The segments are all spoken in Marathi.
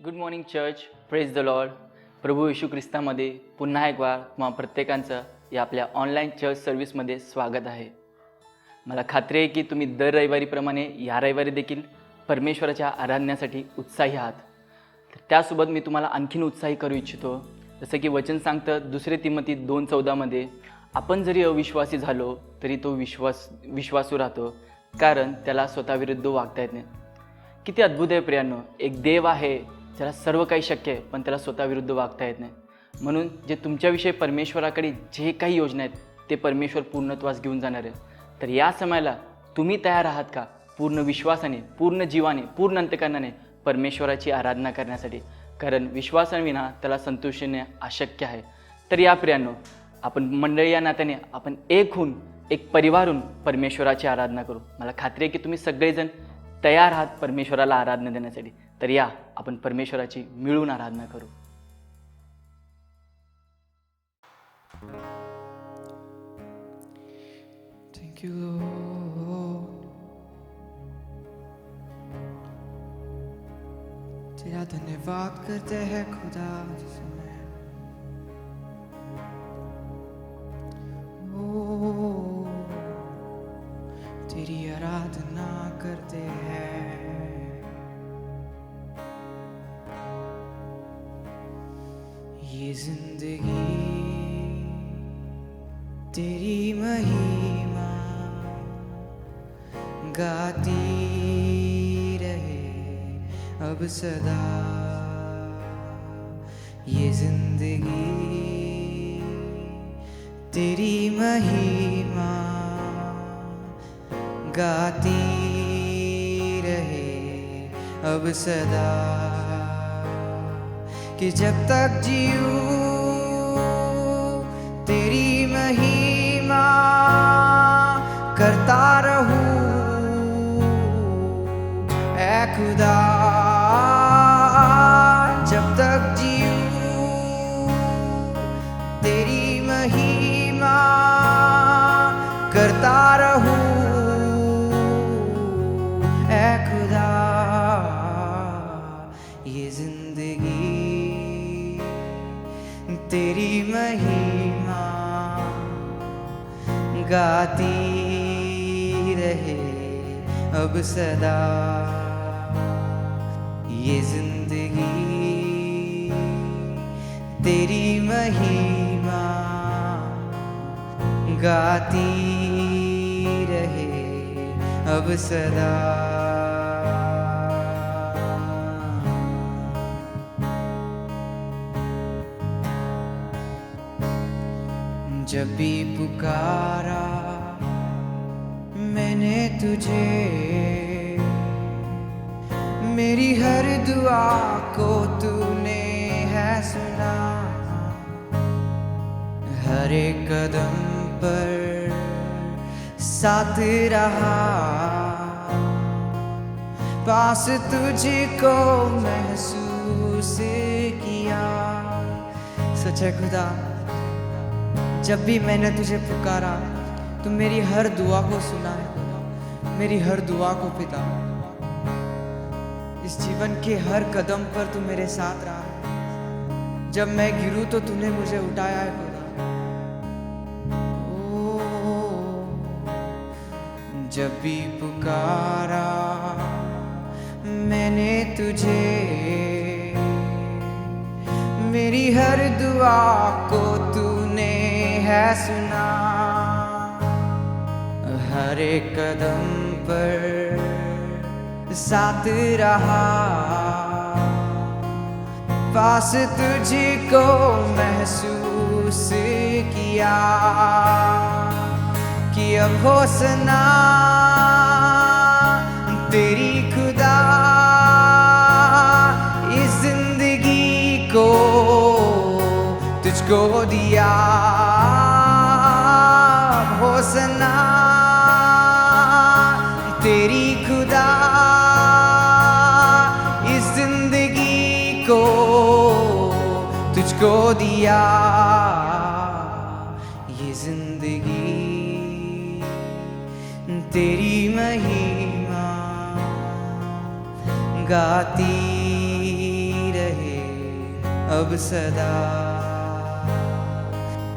Good morning church. Praise the lord. प्रभू येशू ख्रिस्तामध्ये पुन्हा एक वार तुम्हा प्रत्येकांचं या आपल्या ऑनलाईन चर्च सर्व्हिसमध्ये स्वागत आहे. मला खात्री आहे की तुम्ही दर रविवारीप्रमाणे या रविवारी देखील परमेश्वराच्या आराधण्यासाठी उत्साही आहात. तर त्यासोबत मी तुम्हाला आणखीन उत्साही करू इच्छितो. जसं की वचन सांगतं 2 तिमोथी 2:14 आपण जरी अविश्वासी झालो तरी तो विश्वासू राहतो, कारण त्याला स्वतःविरुद्ध वागता येत नाही. किती अद्भुत आहे प्रियांनो. एक देव आहे ज्याला सर्व काही शक्य आहे, पण त्याला स्वतःविरुद्ध वागता येत नाही. म्हणून जे तुमच्याविषयी परमेश्वराकडे जे काही योजना आहेत ते परमेश्वर पूर्णत्वास घेऊन जाणार आहे. तर या समयाला तुम्ही तयार आहात का पूर्ण विश्वासाने, पूर्ण जीवाने, पूर्ण अंतःकरणाने परमेश्वराची आराधना करण्यासाठी? कारण विश्वासाविना त्याला संतुष्टीने अशक्य आहे. तर या प्रियांनो, आपण मंडळी या नात्याने आपण एक होऊन, एक परिवार होऊन परमेश्वराची आराधना करू. मला खात्री आहे की तुम्ही सगळेजण तयार आहात परमेश्वराला आराधना देण्यासाठी. तर या आपण परमेश्वराची मिळून आराधना करू. Thank you, Lord. तेरा धन्यवाद करते हैं खुदा जिसमें तेरी आराधना करते हैं. ये जिंदगी तेरी महिमा गाती रहे अब सदा. ये जिंदगी तेरी महिमा गाती रहे अब सदा. कि जब तक जीऊं तेरी महिमा करता रहूं ऐ खुदा. जब तक जीऊं तेरी महिमा करता रहूं ऐ खुदा. ये जिंदगी तेरी महिमा गाती रहे अब सदा. ये जिंदगी तेरी महिमा गाती रहे अब सदा. जब भी पुकारा मैंने तुझे, मेरी हर दुआ को तूने है सुना. हर एक कदम पर साथ रहा, पास तुझको महसूस किया. सच है खुदा, जब भी मैंने तुझे पुकारा तू मेरी हर दुआ को सुना है, मेरी हर दुआ को पिता. इस जीवन के हर कदम पर तू मेरे साथ रहा है. जब मैं गिरूं तो तूने मुझे उठाया है खुदा. जब भी पुकारा मैंने तुझे, मेरी हर दुआ को तूने है सुना. हर एक कदम पर साथ रहा, पास तुझको महसूस किया. कि अब होसना तेरी खुदा इस जिंदगी को तुझको दिया. होसना तेरी खुदा इस जिंदगी को तुझको दिया. ये जिंदगी तेरी महिमा गाती अब सदा।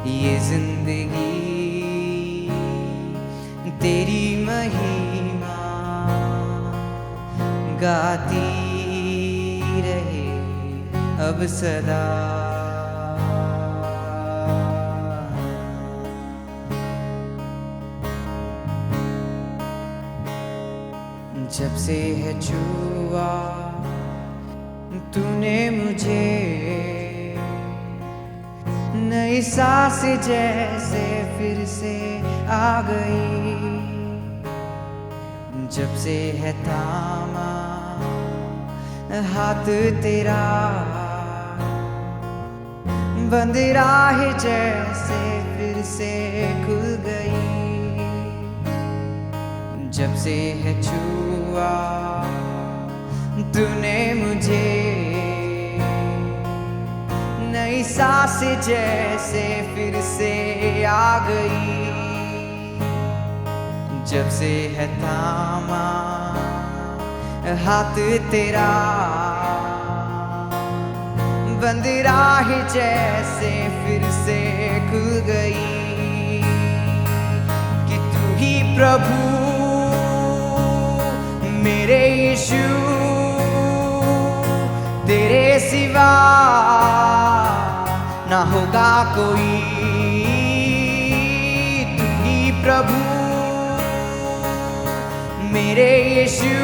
ये जिंदगी तेरी महिमा गाती रहे अब सदा। जब से है छुआ तूने मुझे, नई सांस जैसे फिर से आ गई। जब से है थामा हाथ तेरा, बंद राह जैसे फिर से खुल गई। जब से है छुआ तूने मुझे, नई सांस जैसे फिर से आ गई। जब से है थामा हाथ तेरा, बंद राह जैसे फिर से खुल गई। कि तू ही प्रभु मेरे यीशु, तेरे सिवा ना होगा कोई। तू ही प्रभु मेरे यीशु,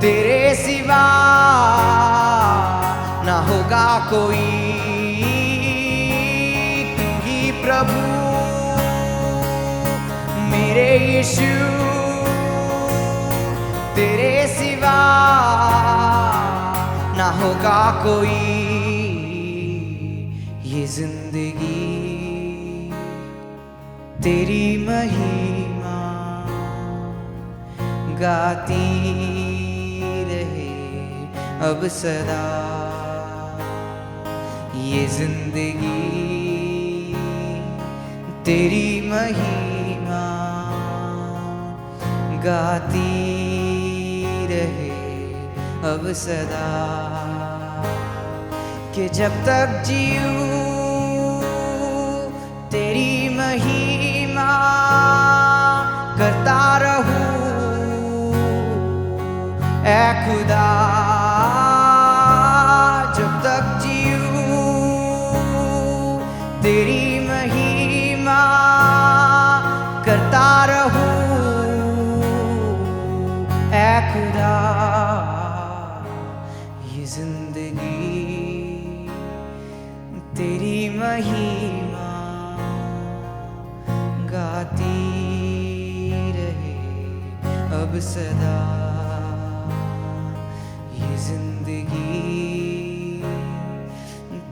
तेरे सिवा ना होगा कोई। तू ही प्रभु मेरे यीशु, तेरे सिवा ना होगा कोई। ये जिंदगी तेरी महिमा गाती रहे अब सदा। ये जिंदगी तेरी महिमा गाती रहे अब सदा। कि जब तक जीऊं तेरी महिमा करता रहूं ऐ खुदा। जब तक जीऊं तेरी महिमा करता रहूं ऐ खुदा। ये जिंदगी तेरी महिमा गाती रहे अब सदा। ये जिंदगी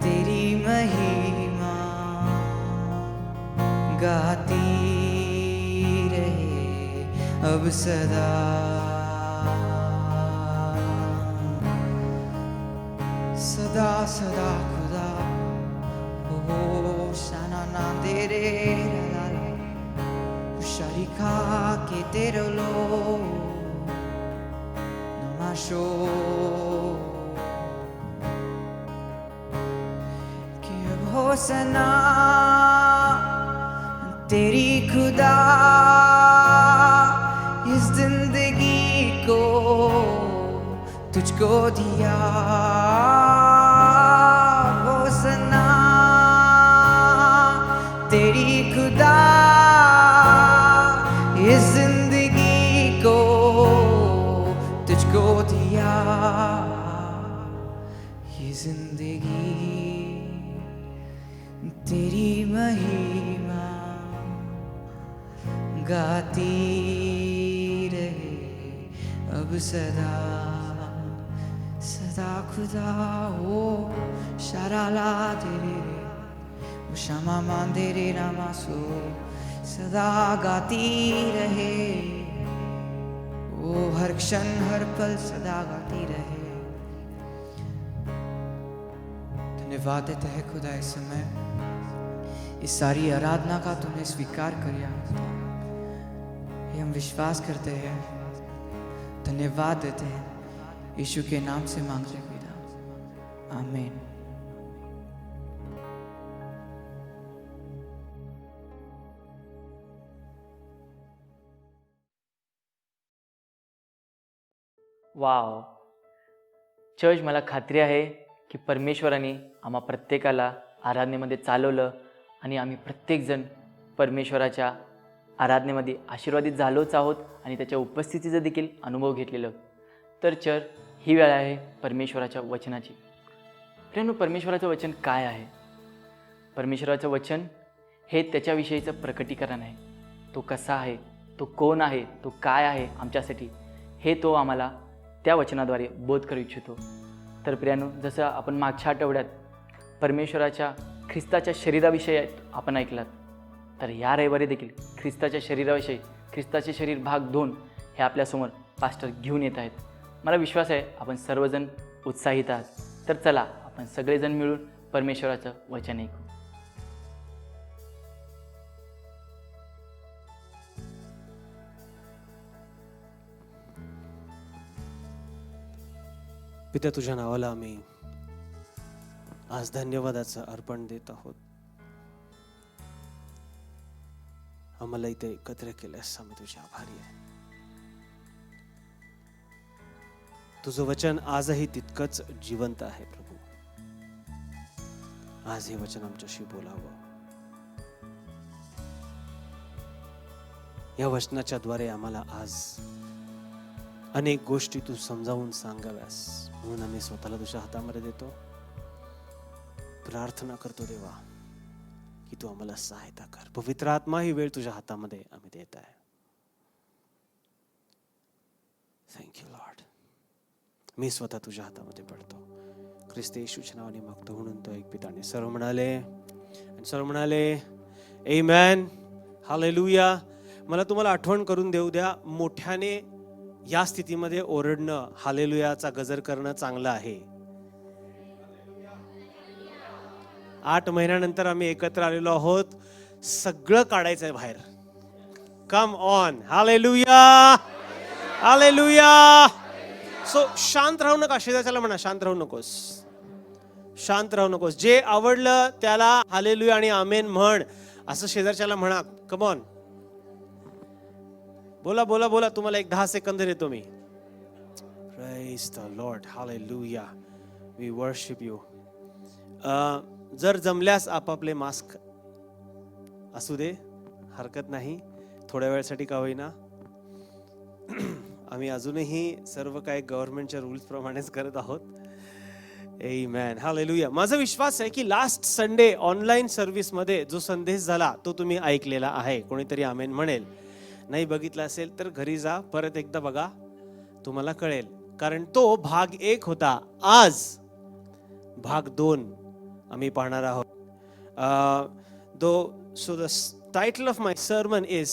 तेरी महिमा गाती रहे अब सदा। सदा सदा खुदा ओ शाना ना दे रे sharika ke tero lo namasho कि अब हो सना तेरी खुदा। इस जिंदगी को तुझको दिया हो सना तेरी खुदा। इस जिंदगी को तुझको दिया। ये जिंदगी तेरी महिमा गाती रहे अब सदा। सदा खुदा ओ शराला तेरे क्षमा मांदेरे रामासो सदा गाती रहे। ओ हर क्षण हर पल सदा गाती रहे। धन्यवाद देते हैं खुदा इस समय इस सारी आराधना का तुमने स्वीकार किया। ये हम विश्वास करते हैं। धन्यवाद देते हैं यीशु के नाम से मांगते खुदा वाव. चर्च, मला खात्री आहे की परमेश्वराने आम्हा प्रत्येकाला आराधनेमध्ये चालवलं आणि आम्ही प्रत्येकजण परमेश्वराच्या आराधनेमध्ये आशीर्वादित झालोच आहोत आणि त्याच्या उपस्थितीचा देखील अनुभव घेतलेलं. तर ही वेळ आहे परमेश्वराच्या वचनाची. प्रियांनो, परमेश्वराचं वचन काय आहे? परमेश्वराचं वचन हे त्याच्याविषयीचं प्रकटीकरण आहे. तो कसा आहे, तो कोण आहे, तो काय आहे आमच्यासाठी, हे तो आम्हाला त्या वचनाद्वारे बोध करू इच्छितो. तर प्रियांनो, जसं आपण मागच्या आठवड्यात परमेश्वराच्या ख्रिस्ताच्या शरीराविषयी आपण ऐकलात, तर या रविवारी देखील ख्रिस्ताच्या शरीराविषयी, ख्रिस्ताचे शरीर भाग 2 हे आपल्यासमोर पास्टर घेऊन येत आहेत. मला विश्वास आहे आपण सर्वजण उत्साहित आहात. तर चला आपण सगळेजण मिळून परमेश्वराचं वचन ऐकू. पित्या, तुझ्या नावाला आम्ही आज धन्यवादाचं अर्पण देत आहोत. आम्हाला इथे एकत्र केल्यास आम्ही तुझे आभारी आहे. तुझं वचन आजही तितकंच जिवंत आहे प्रभू. आज हे वचन आमच्याशी बोलावं. या वचनाच्या द्वारे आम्हाला आज अनेक गोष्टी तू समजावून सांगाव्यास म्हणून आम्ही स्वतःला तुझ्या हातामध्ये देतो. प्रार्थना करतो देवा की तू आम्हाला सहायता कर. पवित्र आत्मा, ही वेळ तुझ्या हातामध्ये आम्ही देत आहे. Thank you Lord. मी स्वतः तुझ्या हातामध्ये पडतो. ख्रिस्त येशूच्या नावाने मागतो म्हणून तो एक पिताने सर्व म्हणाले आमेन. हालेलुया. मला तुम्हाला आठवण करून देऊ द्या, मोठ्याने या स्थितीमध्ये ओरडणं, हालेलुयाचा गजर करणं चांगलं आहे. 8 महिन्यानंतर आम्ही एकत्र आलेलो आहोत. सगळं काढायचंय बाहेर. Come on. Hallelujah, hallelujah. So शांत राहू नका. शेजारच्याला म्हणा शांत राहू नकोस, शांत राहू नकोस. जे आवडलं त्याला हालेलुया आणि आमेन म्हण, असं शेजारच्याला म्हणा. कम ऑन, बोला बोला बोला. तुम्हाला एक 10 सेकंद देतो मी. Praise the lord. Hallelujah. We worship you. जर जमल्यास आपापले मास्क असू दे, हरकत नाही. थोड्या वेळासाठी का होईना. आम्ही अजूनही सर्व काही गव्हर्नमेंटच्या रूल्स प्रमाणेच करत आहोत. आमेन. हालेलुया. माझा विश्वास आहे की लास्ट संडे ऑनलाईन सर्व्हिस मध्ये जो संदेश झाला तो तुम्ही ऐकलेला आहे. कोणीतरी आमेन म्हणेल. नाही बघितला असेल तर घरी जा, परत एकदा बघा, तुम्हाला कळेल. कारण तो भाग 1 होता. आज भाग 2 आम्ही पाहणार आहोत. So the title of my sermon is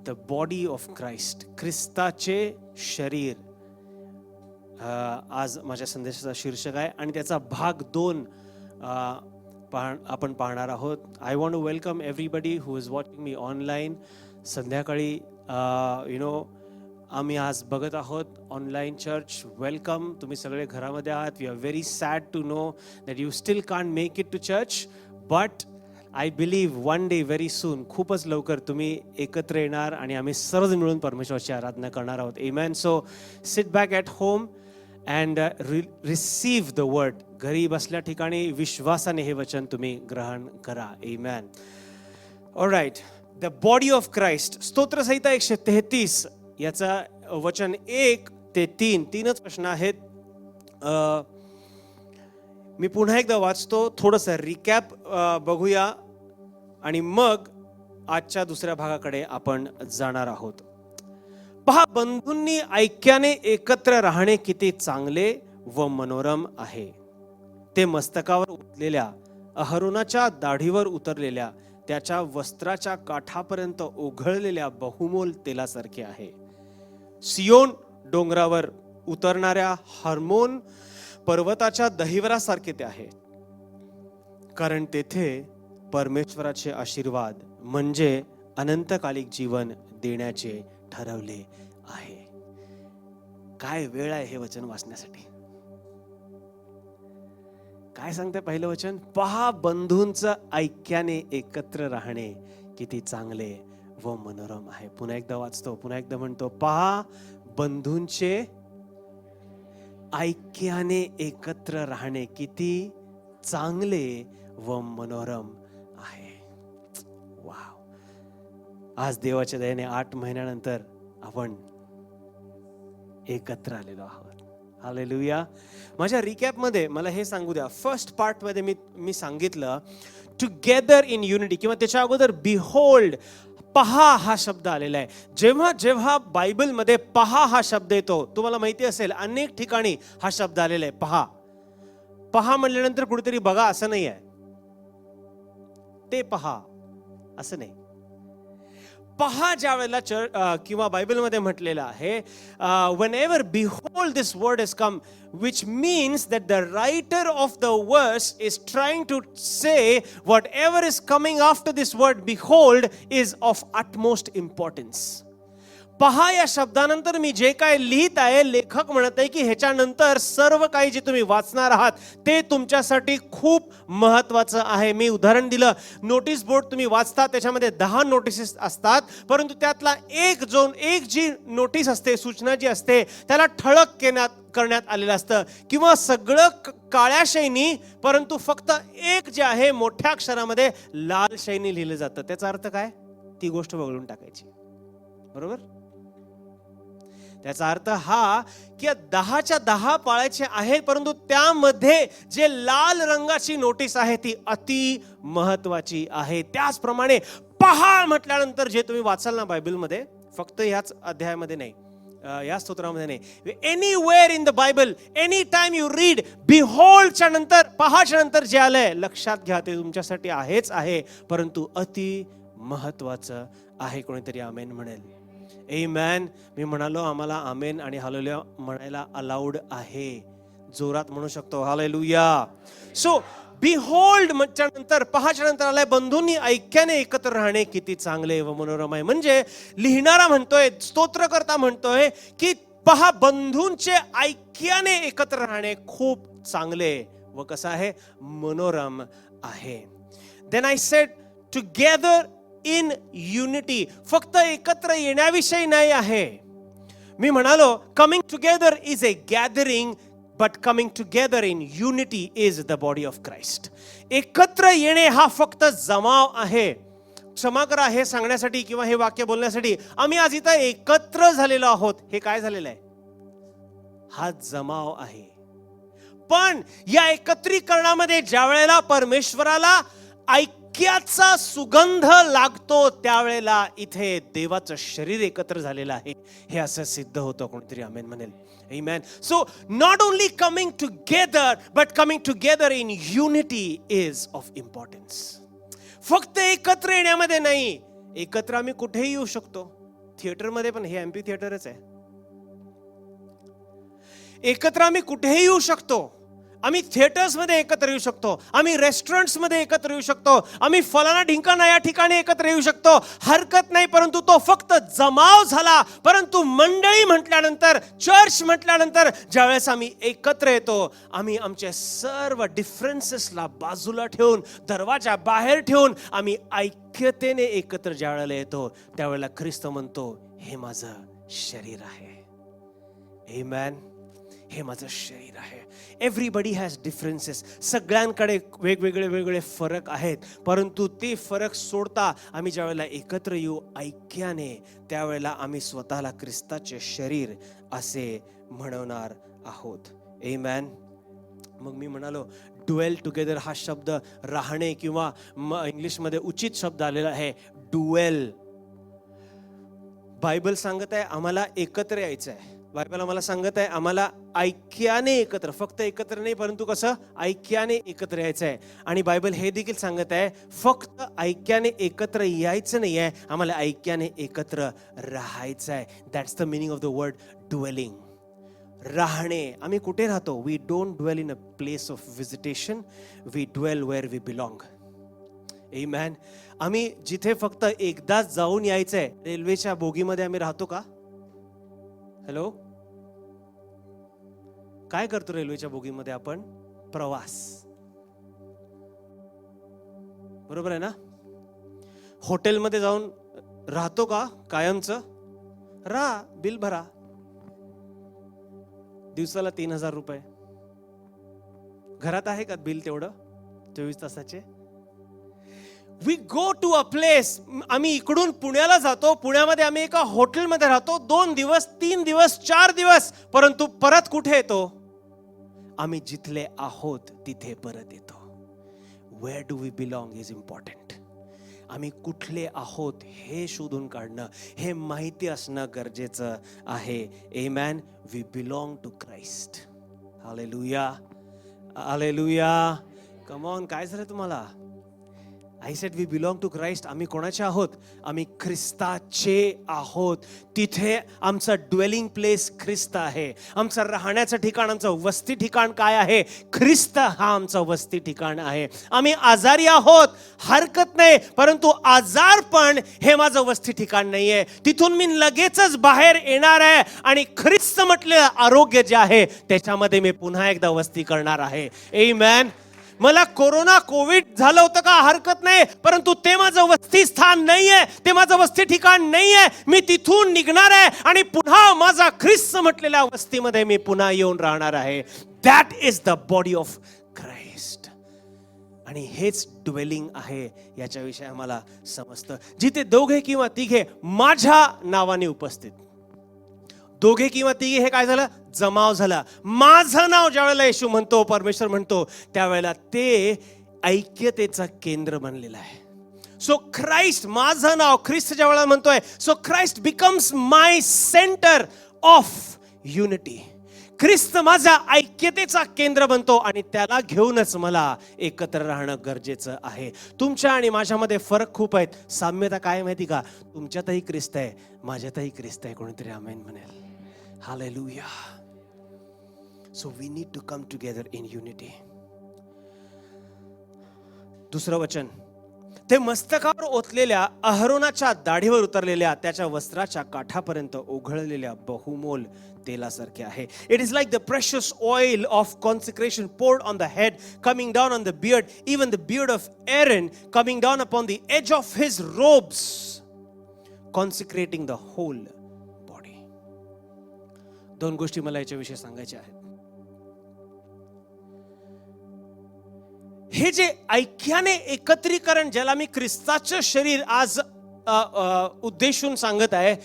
The Body of Christ. ख्रिस्ताचे शरीर आज माझ्या संदेशाचा शीर्षक आहे आणि त्याचा भाग 2 आपण पाहणार आहोत. I want to welcome everybody who is watching me online. संध्याकाळी आम्ही आज बघत आहोत ऑनलाईन चर्च. वेलकम. तुम्ही सगळे घरामध्ये आहात. We are very sad to know that you still can't make it to church, but I believe one day very soon, खूपच लवकर तुम्ही एकत्र येणार आणि आम्ही सर्व मिळून परमेश्वराची आराधना करणार आहोत. Amen. So sit back at home and receive the word. घरी बसल्या ठिकाणी विश्वासाने हे वचन तुम्ही ग्रहण करा. Amen. Alright. The body of Christ. स्तोत्रसंहिता 133 याचा वचन 1 ते 3, 3च प्रश्न आहेत. मी पुन्हा एकदा वाचतो, थोडंसं रिकॅप बघूया आणि मग आजच्या दुसऱ्या भागाकडे आपण जाणार आहोत. पहा, बंधूंनी ऐक्याने एकत्र राहणे किती चांगले व मनोरम आहे. ते मस्तकावर उतरलेल्या अहरोनाच्या दाढीवर उतरलेल्या त्याच्या वस्त्राच्या काठापर्यंत ओघळलेल्या बहुमोल तेलासारखे आहे. सियोन डोंगरावर उतरणाऱ्या हर्मोन पर्वताच्या दहिवरासारखे ते आहे. कारण तेथे परमेश्वराचे आशीर्वाद म्हणजे अनंतकालिक जीवन देण्याचे ठरवले आहे. काय वेळ आहे हे वचन वाचण्यासाठी. काय सांगते पहिलं वचन? पहा, बंधूंचं ऐक्याने एकत्र राहणे किती चांगले व मनोरम आहे. पुन्हा एकदा वाचतो, पुन्हा एकदा म्हणतो, पहा, बंधूंचे ऐक्याने एकत्र राहणे किती चांगले व मनोरम आहे. वाव. आज देवाच्या दयेने 8 महिन्यानंतर आपण एकत्र आलेलो आहोत. हालेलुया. माझ्या रिकॅप मध्ये मला हे सांगू द्या. फर्स्ट पार्ट मध्ये मी सांगितलं टुगेदर इन युनिटी, किंवा त्याच्या अगोदर बिहोल्ड, पहा हा शब्द आलेला आहे. जेव्हा जेव्हा बायबलमध्ये पहा हा शब्द येतो, तुम्हाला माहिती असेल अनेक ठिकाणी हा शब्द आलेला आहे. पहा. पहा म्हटल्यानंतर कुठेतरी बघा असं नाही आहे, ते पहा असं नाही. पहा ज्या वेळेला किंवा बायबलमध्ये म्हटलेलं आहे, whenever behold this word has come, which means that the writer of the verse is trying to say whatever is coming after this word behold is of utmost importance. पहा या शब्दानंतर मी जे काय लिहित आहे, लेखक म्हणत आहे की ह्याच्यानंतर सर्व काही जे तुम्ही वाचणार आहात ते तुमच्यासाठी खूप महत्वाचं आहे. मी उदाहरण दिलं, नोटीस बोर्ड तुम्ही वाचता, त्याच्यामध्ये 10 नोटिसेस असतात, परंतु त्यातला एक जी नोटीस असते, सूचना जी असते, त्याला ठळक करण्यात आलेलं असतं, किंवा सगळं काळ्या शाईनी, परंतु फक्त एक जे आहे मोठ्या अक्षरामध्ये लाल शाईनी लिहिलं जातं. त्याचा अर्थ काय? ती गोष्ट वगळून टाकायची. बरोबर? त्याचा अर्थ हा की 10च्या 10 पाळायचे आहेत, परंतु त्यामध्ये जे लाल रंगाची नोटीस आहे ती अति महत्वाची आहे. त्याचप्रमाणे पहा म्हटल्यानंतर जे तुम्ही वाचाल ना बायबलमध्ये, फक्त ह्याच अध्यायामध्ये नाही, या स्तोत्रामध्ये नाही, anywhere in the Bible, any time you read बिहोल्डच्या नंतर, पहाच्या नंतर जे आलंय, लक्षात घ्या ते तुमच्यासाठी आहेच आहे, परंतु अति महत्वाचं आहे. कोणीतरी आमेन म्हणेल. आमेन. मी म्हणालो आम्हाला आमेन आणि हालेलुया म्हणायला अलाउड आहे. जोरात म्हणू शकतो हालेलुया. सो बिहोल्ड च्या नंतर, पहाच्या नंतर आलाय बंधूंनी ऐक्याने एकत्र राहणे किती चांगले व मनोरम आहे. म्हणजे लिहिणारा म्हणतोय, स्तोत्रकर्ता म्हणतोय की पहा, बंधूंचे ऐक्याने एकत्र राहणे खूप चांगले व कसं आहे, मनोरम आहे. Then I said together in unity, फक्त एकत्र येण्याविषयी नाही आहे. मी म्हणालो coming together is a gathering, but coming together in unity is the body of Christ. एकत्र येणे हा फक्त जमाव आहे. क्षमा करा हे सांगण्यासाठी किंवा हे वाक्य बोलण्यासाठी, आम्ही आज इथं एकत्र झालेलो आहोत, हे काय झालेलं आहे? हा जमाव आहे. पण या एकत्रीकरणामध्ये ज्या वेळेला परमेश्वराला ऐक्याचा सुगंध लागतो, त्यावेळेला इथे देवाचं शरीर एकत्र झालेलं आहे, हे असं सिद्ध होतं. कोणतरी आमेन म्हणेल. Amen. So not only coming together but coming together in unity is of importance. फक्त एकत्र येण्यामध्ये नाही, एकत्र आम्ही कुठेही येऊ शकतो. थिएटरमध्ये पण, हे एमपी थिएटरच आहे. एकत्र आम्ही कुठेही येऊ शकतो. आम्ही थिएटर्स मध्ये एकत्र येऊ शकतो, आम्ही रेस्टॉरंट्स मध्ये एकत्र येऊ शकतो, आम्ही फलाना ढिंकाना या ठिकाणी एकत्र येऊ शकतो, हरकत नाही. परंतु तो फक्त जमाव झाला. परंतु मंडळी म्हटल्यानंतर, चर्च म्हटल्यानंतर ज्यावेळेस आम्ही एकत्र येतो, आम्ही आमचे सर्व डिफरन्सेसला बाजूला ठेवून, दरवाजा बाहेर ठेवून आम्ही ऐक्यतेने एकत्र ज्या वेळेला येतो, त्यावेळेला ख्रिस्त म्हणतो, हे माझं शरीर आहे. आमेन. हे माझं शरीर आहे. Everybody has differences. सगळ्यांकडे वेगवेगळे फरक आहेत, परंतु ते फरक सोडता आम्ही ज्या वेळेला एकत्र येऊ ऐक्याने, त्यावेळेला आम्ही स्वतःला ख्रिस्ताचे शरीर असे म्हणवणार आहोत. आमेन. मग मी म्हणालो ड्वेल टुगेदर हा शब्द राहणे, किंवा इंग्लिशमध्ये उचित शब्द आलेला आहे ड्वेल. बायबल सांगत आहे आम्हाला एकत्र यायचं आहे. बायबल आम्हाला सांगत आहे आम्हाला ऐक्याने एकत्र, फक्त एकत्र नाही, परंतु कसं, ऐक्याने एकत्र यायचं आहे. आणि बायबल हे देखील सांगत आहे फक्त ऐक्याने एकत्र यायचं नाही आहे, आम्हाला ऐक्याने एकत्र राहायचं आहे. That's the meaning of the word dwelling. राहणे. आम्ही कुठे राहतो? We don't dwell in a place of visitation, we dwell where we belong. Amen. आम्ही जिथे फक्त एकदाच जाऊन यायचंय, रेल्वेच्या बोगीमध्ये आम्ही राहतो का? हॅलो, काय करतो रेल्वेच्या बोगीमध्ये आपण? प्रवास. बरोबर आहे ना? हॉटेलमध्ये जाऊन राहतो का कायमचं? राहा, बिल भरा. दिवसाला 3,000 रुपये. घरात आहे का बिल तेवढं 24 तासाचे? We go to a place. आम्ही इकडून पुण्याला जातो, पुण्यामध्ये आम्ही एका हॉटेलमध्ये राहतो 2 दिवस, 3 दिवस, 4 दिवस, परंतु परत कुठे येतो? आम्ही जिथले आहोत तिथे परत येतो. Where do we belong is important. आम्ही कुठले आहोत हे शोधून काढणं, हे माहिती असणं गरजेचं आहे. Amen. We belong to Christ. Hallelujah, hallelujah. Come on, काय झालं तुम्हाला? I said we belong to Christ. आम्ही कोणाचे आहोत? आम्ही ख्रिस्ताचे आहोत. तिथे आमचं ड्वेलिंग प्लेस ख्रिस्त आहे. आमचं राहण्याचं ठिकाण, आमचं वस्ती ठिकाण काय आहे? ख्रिस्त हा आमचं वस्ती ठिकाण आहे. आम्ही आजारी आहोत, हरकत नाही, परंतु आजारपण हे माझं वस्ती ठिकाण नाहीये. तिथून मी लगेचच बाहेर येणार आहे आणि ख्रिस्त म्हटलेलं आरोग्य जे आहे त्याच्यामध्ये मी पुन्हा एकदा वस्ती करणार आहे. आमेन. मला कोरोना कोविड झालं होतं का? हरकत नाही, परंतु ते माझं वस्ती स्थान नाहीये, ते माझं वस्ती ठिकाण नाहीये. मी तिथून निघणार आहे आणि पुन्हा माझा ख्रिस्त म्हटलेल्या वस्तीमध्ये मी पुन्हा येऊन राहणार आहे. That is the body of Christ. आणि हेच ड्वेलिंग आहे याच्याविषयी आम्हाला समजतं. जिथे दोघे किंवा तिघे माझ्या नावाने उपस्थित. दोघे किंवा तिघे हे काय झालं? जमाव झाला. माझं नाव ज्या वेळेला येशू म्हणतो, परमेश्वर म्हणतो, त्यावेळेला ते ऐक्यतेचं केंद्र बनलेलं आहे. सो क्राइस्ट, माझं नाव ख्रिस्त ज्या वेळेला म्हणतोय, so Christ becomes my centre of unity. Khrist माझा ऐक्यतेचा केंद्र बनतो आणि त्याला घेऊनच मला एकत्र राहणं गरजेचं आहे. तुमच्या आणि माझ्यामध्ये फरक खूप आहेत. साम्यता काय माहिती का? तुमच्यातही ख्रिस्त आहे, माझ्यातही ख्रिस्त आहे. कोणीतरी आमेन म्हणेल. Hallelujah. So we need to come together in unity. दुसरं वचन, ते मस्तकावर ओतलेल्या अहरोनाच्या दाढीवर उतरलेल्या त्याच्या वस्त्राच्या काठापर्यंत ओघळलेल्या बहुमोल तेलासारखे आहे. It is like the precious oil of consecration poured on the head, coming down on the beard, even the beard of Aaron coming down upon the edge of his robes, consecrating the whole body. दोन गोष्टी मला याच्याविषयी सांगायच्या आहेत. हे जे ऐक्याने एकत्रीकरण, ज्याला मी ख्रिस्ताचं शरीर आज उद्देशून सांगत आहे,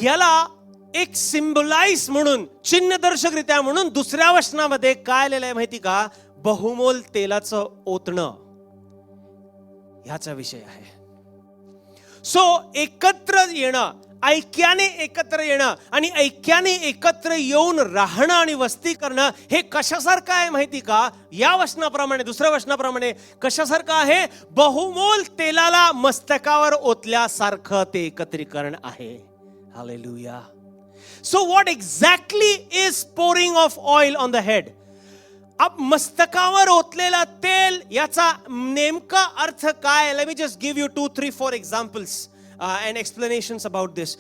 याला एक सिम्बलाइज म्हणून, चिन्हदर्शकरित्या म्हणून दुसऱ्या वचनामध्ये काय लिहिलंय माहिती का? बहुमोल तेलाचं ओतणं ह्याचा विषय आहे. सो एकत्र येणं, ऐक्याने एकत्र येणं आणि ऐक्याने एकत्र येऊन राहणं आणि वस्ती करणं हे कशासारखं आहे माहिती का? या वचनाप्रमाणे, दुसऱ्या वचनाप्रमाणे कशासारखं आहे? बहुमोल तेलाला मस्तकावर ओतल्यासारखं ते एकत्रीकरण आहे. Hallelujah. So what exactly is pouring of oil on the head? अब मस्तकावर ओतलेला तेल याचा नेमका अर्थ काय? Let me just give you 2, 3, 4 examples and explanations about this.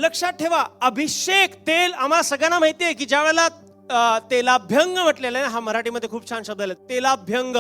लक्षात ठेवा, अभिषेक तेल आम्हाला सगळ्यांना माहिती आहे की ज्या वेळेला तेलाभ्यंग म्हटलेलं आहे, हा मराठीमध्ये खूप छान शब्द आहे, तेलाभ्यंग.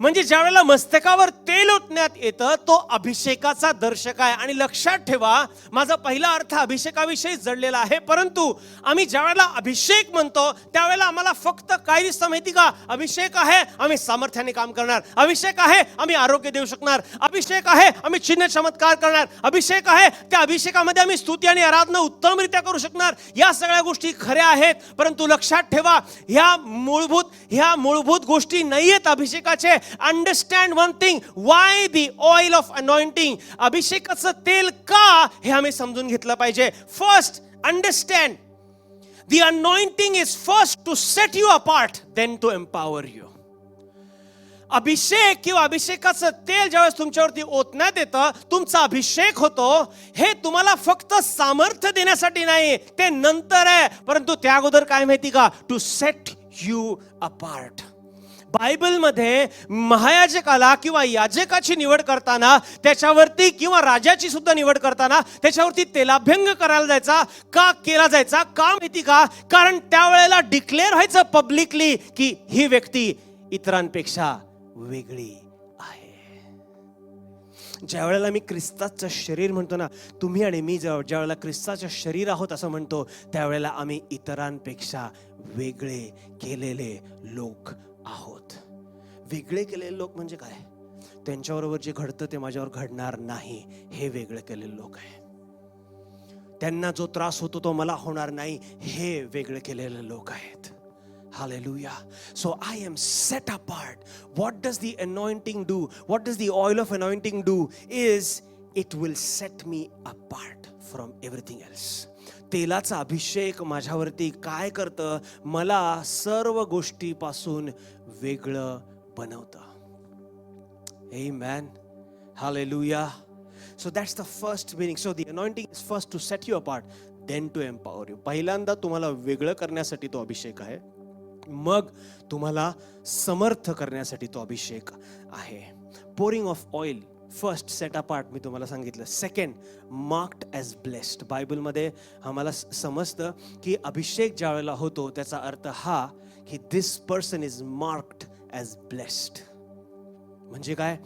म्हणजे ज्या वेळेला मस्तकावर तेल ओतण्यात येतं तो अभिषेकाचा दर्शक आहे. आणि लक्षात ठेवा, माझा पहिला अर्थ अभिषेकाविषयी जडलेला आहे, परंतु आम्ही ज्या वेळेला अभिषेक म्हणतो त्यावेळेला आम्हाला फक्त काय दिसतं माहिती का? अभिषेक आहे आम्ही सामर्थ्याने काम करणार, अभिषेक आहे आम्ही आरोग्य देऊ शकणार, अभिषेक आहे आम्ही चिन्ह चमत्कार करणार, अभिषेक आहे त्या अभिषेकामध्ये आम्ही स्तुती आणि आराधना उत्तमरित्या करू शकणार. या सगळ्या गोष्टी खऱ्या आहेत, परंतु लक्षात ठेवा, ह्या मूलभूत गोष्टी नाहीयेत अभिषेकाचे. Understand one thing, why the oil of anointing, अभिषेकाचं तेल का, हे आम्ही समजून घेतलं पाहिजे. First, understand, the anointing is first to set you apart, then to empower you. अभिषेक किंवा अभिषेकाचं तेल ज्यावेळेस तुमच्यावरती ओतण्यात येतं, तुमचा अभिषेक होतो, हे तुम्हाला फक्त सामर्थ्य देण्यासाठी नाही, ते नंतर आहे, परंतु त्या अगोदर काय माहिती का? To set you apart. बायबलमध्ये महायाजकाला किंवा याजकाची निवड करताना त्याच्यावरती, किंवा राजाची सुद्धा निवड करताना त्याच्यावरती तेलाभ्यंग करायला जायचा. का केला जायचा? का माहिती का? कारण त्यावेळेला डिक्लेअर व्हायचं पब्लिकली की ही व्यक्ती इतरांपेक्षा वेगळी आहे. ज्या वेळेला मी ख्रिस्ताचं शरीर म्हणतो ना, तुम्ही आणि मी ज्या वेळेला ख्रिस्ताचं शरीर आहोत असं म्हणतो, त्यावेळेला आम्ही इतरांपेक्षा वेगळे केलेले लोक आहोत. वेगळे केलेले लोक म्हणजे काय? त्यांच्याबरोबर जे घडतं ते माझ्यावर घडणार नाही, हे वेगळे केलेले लोक आहे. त्यांना जो त्रास होतो तो मला होणार नाही, हे वेगळे केलेले लोक आहेत. Hallelujah. So I am set apart. What does the anointing do? What does the oil of anointing do? Is it will set me apart from everything else. तेलाचा अभिषेक माझ्यावरती काय करतं? मला सर्व गोष्टीपासून वेगळं बनवतं. Amen. Hallelujah. So that's the first meaning. So the anointing is first to set you apart, then to empower you. पहिल्यांदा तुम्हाला वेगळं करण्यासाठी तो अभिषेक आहे, मग तुम्हाला समर्थ करण्यासाठी तो अभिषेक आहे. Pouring of oil, first set apart मी तुम्हाला सांगितलं. Second, marked as blessed. बायबलमध्ये आम्हाला समजतं की अभिषेक ज्या वेळेला होतो त्याचा अर्थ हा की this person is marked as blessed. म्हणजे काय?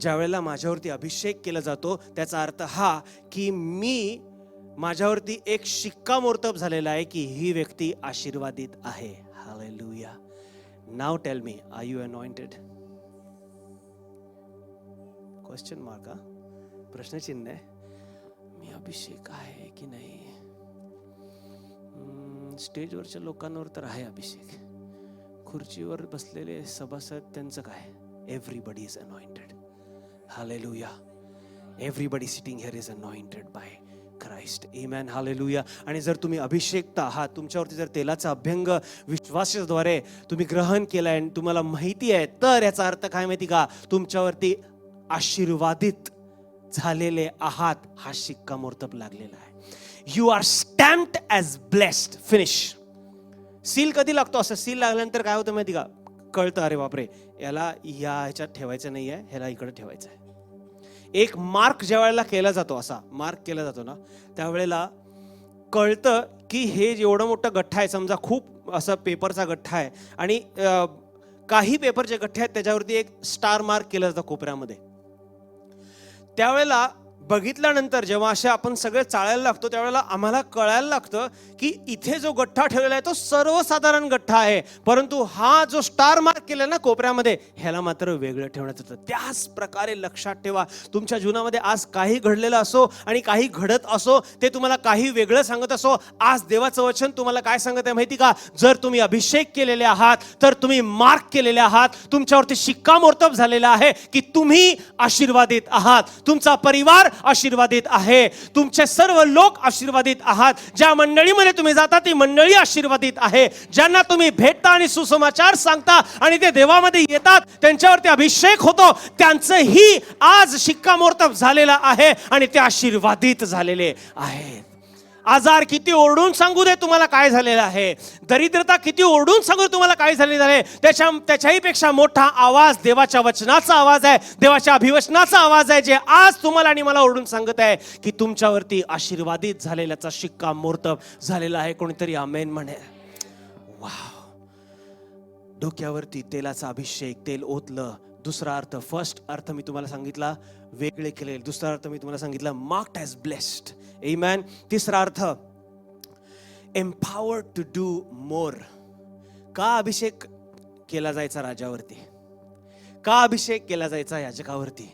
ज्या वेळेला माझ्यावरती अभिषेक केला जातो त्याचा अर्थ हा की मी माझ्यावरती एक शिक्कामोर्तब झालेला आहे की ही व्यक्ती आशीर्वादित आहे. Hallelujah. Now tell me, are you anointed? Question mark, हा? प्रश्नचिन्ह आहे. मी अभिषेक आहे की नाही? स्टेजवरच्या लोकांवर तर आहे अभिषेक. खुर्चीवर बसलेले सभासद त्यांचं काय? Everybody is anointed. Hallelujah. Everybody sitting here is anointed by Christ. Amen. Hallelujah. आणि जर तुम्ही अभिषेक्त आहात, तुमच्यावरती जर तेलाचा अभ्यंग विश्वासाद्वारे तुम्ही ग्रहण केलाय आणि तुम्हाला माहिती आहे, तर याचा अर्थ काय माहिती का? तुमच्यावरती आशीर्वादित झालेले आहात, हा शिक्कामोर्तब लागलेला आहे. You are stamped as blessed. Finish. Seal कधी लागतो? असं सील लागल्यानंतर काय होतं माहिती का? कळतं, अरे बापरे, याला या ह्याच्यात ठेवायचं नाही आहे, ह्याला इकडे ठेवायचं आहे. एक मार्क ज्या वेळेला केला जातो, असा मार्क केला जातो ना, त्यावेळेला कळतं की हे एवढं मोठं गठ्ठा आहे, समजा खूप असं पेपरचा गठ्ठा आहे आणि काही पेपरचे गठ्ठे आहेत त्याच्यावरती एक स्टार मार्क केला जातो कोपऱ्यामध्ये. त्यावेळेला बघितल्यानंतर जेव्हा असे आपण सगळे चाळायला लागतो त्यावेळेला आम्हाला कळायला लागतं की इथे जो गठ्ठा ठेवलेला आहे तो सर्वसाधारण गठ्ठा आहे, परंतु हा जो स्टार मार्क केला ना कोपऱ्यामध्ये, ह्याला मात्र वेगळं ठेवण्यात येतं. त्याच प्रकारे लक्षात ठेवा, तुमच्या जीवनामध्ये आज काही घडलेलं असो आणि काही घडत असो, ते तुम्हाला काही वेगळं सांगत असो, आज देवाचं वचन तुम्हाला काय सांगत आहे माहिती का? जर तुम्ही अभिषेक केलेले आहात, तर तुम्ही मार्क केलेले आहात, तुमच्यावरती शिक्कामोर्तब झालेला आहे की तुम्ही आशीर्वादित आहात, तुमचा परिवार आशीर्वादित आहे, तुमचे सर्व लोक आशीर्वादित आहात. ज्या मंडळीमध्ये तुम्ही जाता ती मंडळी आशीर्वादित आहे. ज्यांना तुम्ही भेटता आणि सुसमाचार सांगता आणि ते देवामध्ये येतात, त्यांच्यावरती अभिषेक होतो, त्यांचंही आज शिक्कामोर्तब झालेला आहे आणि ते आशीर्वादित झालेले आहेत. आजार किती ओरडून सांगू दे तुम्हाला काय झालेलं आहे, दरिद्रता किती ओरडून सांगू तुम्हाला काय झालेलं आहे, त्याच्याही पेक्षा मोठा आवाज देवाच्या वचनाचा आवाज आहे, देवाच्या अभिवचनाचा आवाज आहे, जे आज तुम्हाला आणि मला ओरडून सांगत आहे की तुमच्यावरती आशीर्वादित झालेल्याचा शिक्कामोर्तब झालेला आहे. कोणीतरी आमेन म्हणे. वाव. डोक्यावरती तेलाचा अभिषेक, तेल ओतलं. दुसरा अर्थ, फर्स्ट अर्थ मी तुम्हाला सांगितला वेगळे केले, दुसरा अर्थ मी तुम्हाला सांगितला मार्क्ड ॲज ब्लेस्ड. आमेन. तिसरा अर्थ एम्पावर्ड टू डू मोर. का अभिषेक केला जायचा राजावरती? का अभिषेक केला जायचा याजकावरती?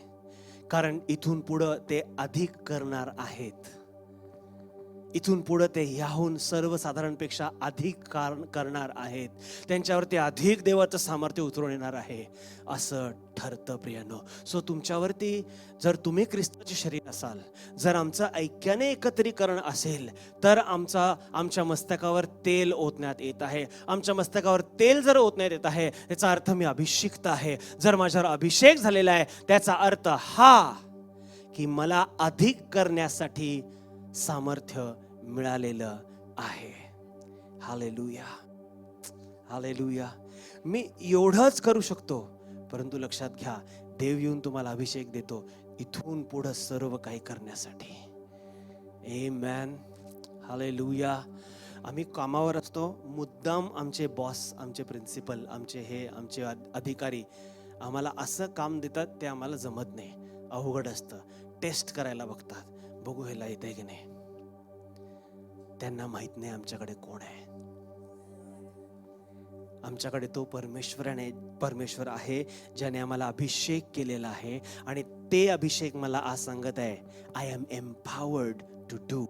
कारण इथून पुढं ते अधिक करणार आहेत. इथून पुढे ते ह्याहून सर्वसाधारणपेक्षा अधिक करणार आहेत. त्यांच्यावरती अधिक देवाचं सामर्थ्य उतरून येणार आहे असं ठरतं प्रियानो. सो तुमच्यावरती जर तुम्ही ख्रिस्ताचे शरीर असाल, जर आमचं ऐक्याने एकत्रीकरण असेल, तर आमच्या मस्तकावर तेल ओतण्यात येत आहे. आमच्या मस्तकावर तेल जर ओतण्यात येत आहे त्याचा अर्थ मी अभिषिक्त आहे. जर माझ्यावर अभिषेक झालेला आहे त्याचा अर्थ हा की मला अधिक करण्यासाठी सामर्थ्य मिळालेलं आहे. हालेलुया. हालेलुया. मी एवढंच करू शकतो, परंतु लक्षात घ्या, देव येऊन तुम्हाला अभिषेक देतो इथून पुढे सर्व काही करण्यासाठी. आमेन. हालेलुया. आम्ही कामावर असतो, मुद्दाम आमचे बॉस, आमचे प्रिन्सिपल, आमचे अधिकारी आम्हाला असं काम देतात ते आम्हाला जमत नाही. अवघड असतं. टेस्ट करायला बघतात, बघू ह्याला येतंय की नाही. त्यांना माहित नाही आमच्याकडे कोण आहे. आमच्याकडे तो परमेश्वर आहे ज्याने आम्हाला अभिषेक केलेला आहे. आणि ते अभिषेक मला आज सांगत आहे, I am empowered to do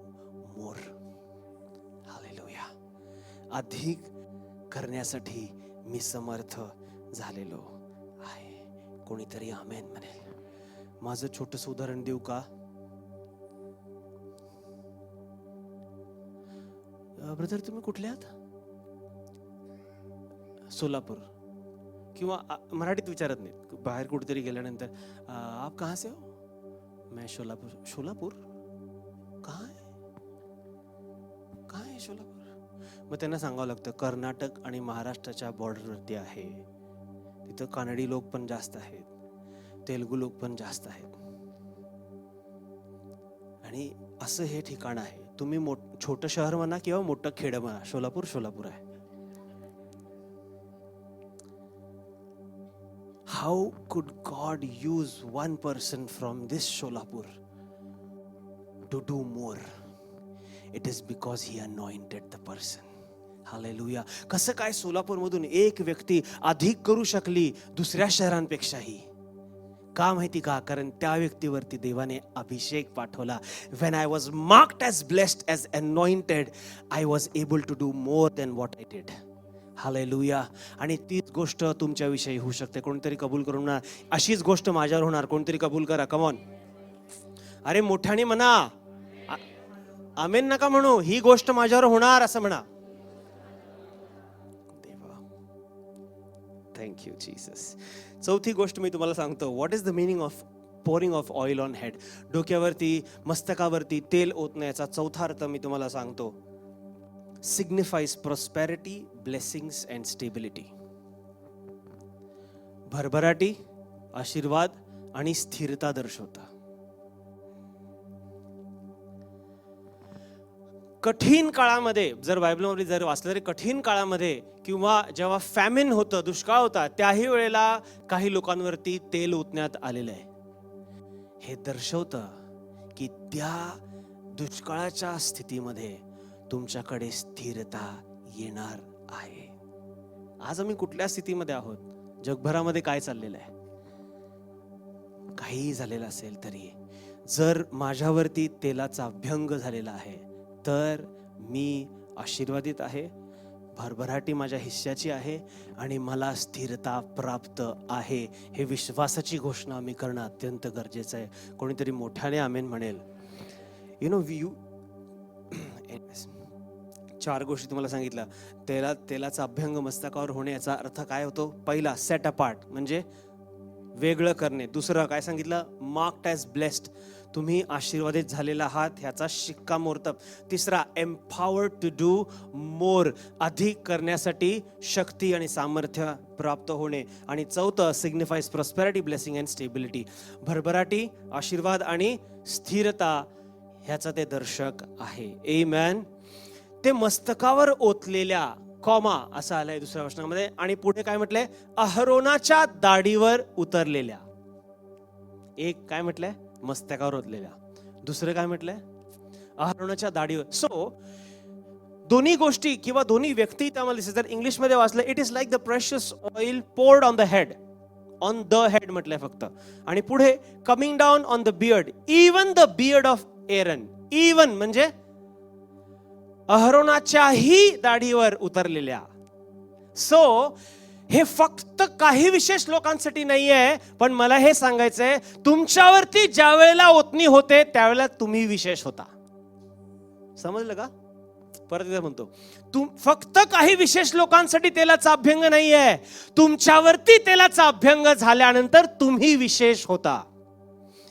more. Hallelujah. अधिक करण्यासाठी मी समर्थ झालेलो आहे. कोणीतरी आमेन म्हणेल. माझं छोटंसं उदाहरण देऊ का? ब्रदर तुम्ही कुठले आहात? सोलापूर. किंवा मराठीत विचारत नाहीत, बाहेर कुठेतरी गेल्यानंतर आप कहाँ से हो? मैं शोलापूर. शोलापूर कहाँ आहे शोलापूर? मग त्यांना सांगावं लागतं कर्नाटक आणि महाराष्ट्राच्या बॉर्डरवरती आहे. तिथं कानडी लोक पण जास्त आहेत, तेलुगू लोक पण जास्त आहेत. आणि असं हे ठिकाण आहे. तुम्ही छोटं शहर म्हणा किंवा मोठं खेड म्हणा, सोलापूर आहे. How could God use one person from this Sholapur to do more? It is because he anointed the person. Hallelujah. कसं काय सोलापूर मधून एक व्यक्ती अधिक करू शकली दुसऱ्या शहरांपेक्षाही? का माहिती का? कारण त्या व्यक्तीवरती देवाने अभिषेक पाठवला. When I was marked as blessed, as anointed, I was able to do more than what I did. Hallelujah. आणि तीच गोष्ट तुमच्याविषयी होऊ शकते. कोणतरी कबूल करून ना, अशीच गोष्ट माझ्यावर होणार. कोणतरी कबूल करा. Come on. अरे मोठ्याने म्हणा, आमेन नका म्हणू. ही गोष्ट माझ्यावर होणार असं म्हणा. देवा थँक्यू जीसस. चौथी गोष्ट मी तुम्हाला सांगतो. What is the meaning of pouring of oil on head? डोक्यावरती मस्तकावरती तेल ओतण्याचा चौथा अर्थ मी तुम्हाला सांगतो. signifies prosperity, blessings and stability. भरभराटी, आशीर्वाद आणि स्थिरता दर्शवता. कठीण काळामध्ये जर बायबलमध्ये जर वाचलं तरी कठीण काळामध्ये किंवा जेव्हा फॅमिन होतं, दुष्काळ होता, त्याही वेळेला काही लोकांवरती तेल ओतण्यात आलेलं आहे. हे दर्शवतं की त्या दुष्काळाच्या स्थितीमध्ये तुमच्याकडे स्थिरता येणार आहे. आज आम्ही कुठल्या स्थितीमध्ये आहोत? जगभरामध्ये काय चाललेलं आहे? काही झालेलं असेल तरी जर माझ्यावरती तेलाचा अभ्यंग झालेला आहे तर मी आशीर्वादित आहे, भरभराटी माझ्या हिस्साची आहे आणि मला स्थिरता प्राप्त आहे. हे विश्वासाची घोषणा आम्ही करणं अत्यंत गरजेचं आहे. कोणीतरी मोठ्याने आमेन म्हणेल. चार गोष्टी तुम्हाला सांगितल्या. तेलाचा अभ्यंग मस्तकावर होणे याचा अर्थ काय होतो? पहिला, सेट अपार्ट म्हणजे वेगळं करणे. दुसरं काय सांगितलं? मार्क्ड ॲज ब्लेस्ड, तुम्ही आशीर्वादित झालेला आहात ह्याचा शिक्कामोर्तब. तिसरा, एम्पावर्ड टू डू मोर, अधिक करण्यासाठी शक्ती आणि सामर्थ्य प्राप्त होणे. आणि चौथं, signifies prosperity, blessing and stability, भरभराटी, आशीर्वाद आणि स्थिरता ह्याचा ते दर्शक आहे. आमेन. ते मस्तकावर ओतलेल्या, कॉमा असं आलंय दुसऱ्या वचनामध्ये. आणि पुढे काय म्हटलंय? अहरोनाच्या दाढीवर उतरलेल्या. एक काय म्हटलंय? मस्तकावर ओतलेल्या. दुसरं काय म्हटलंय? अहरोनाच्या दाढीवर. सो दोन्ही गोष्टी किंवा दोन्ही व्यक्ती त्यामध्ये दिसतात. जर इंग्लिश मध्ये वाचलं, it is like the precious oil poured on the head. On the head म्हटलंय फक्त. आणि पुढे coming down on the beard, even the beard of Aaron. Even म्हणजे अहरोनाच्याही दाढीवर उतरलेल्या. सो हे फक्त काही विशेष लोकांसाठी नाहीये, पण मला हे सांगायचंय, तुमच्यावरती ज्या वेळेला ओतणी होते त्यावेळेला तुम्ही विशेष होता. समजलं का? परत एकदा म्हणतो, फक्त काही विशेष लोकांसाठी तेलाचा अभ्यंग नाहीये, तुमच्यावरती तेलाचा अभ्यंग झाल्यानंतर तुम्ही विशेष होता.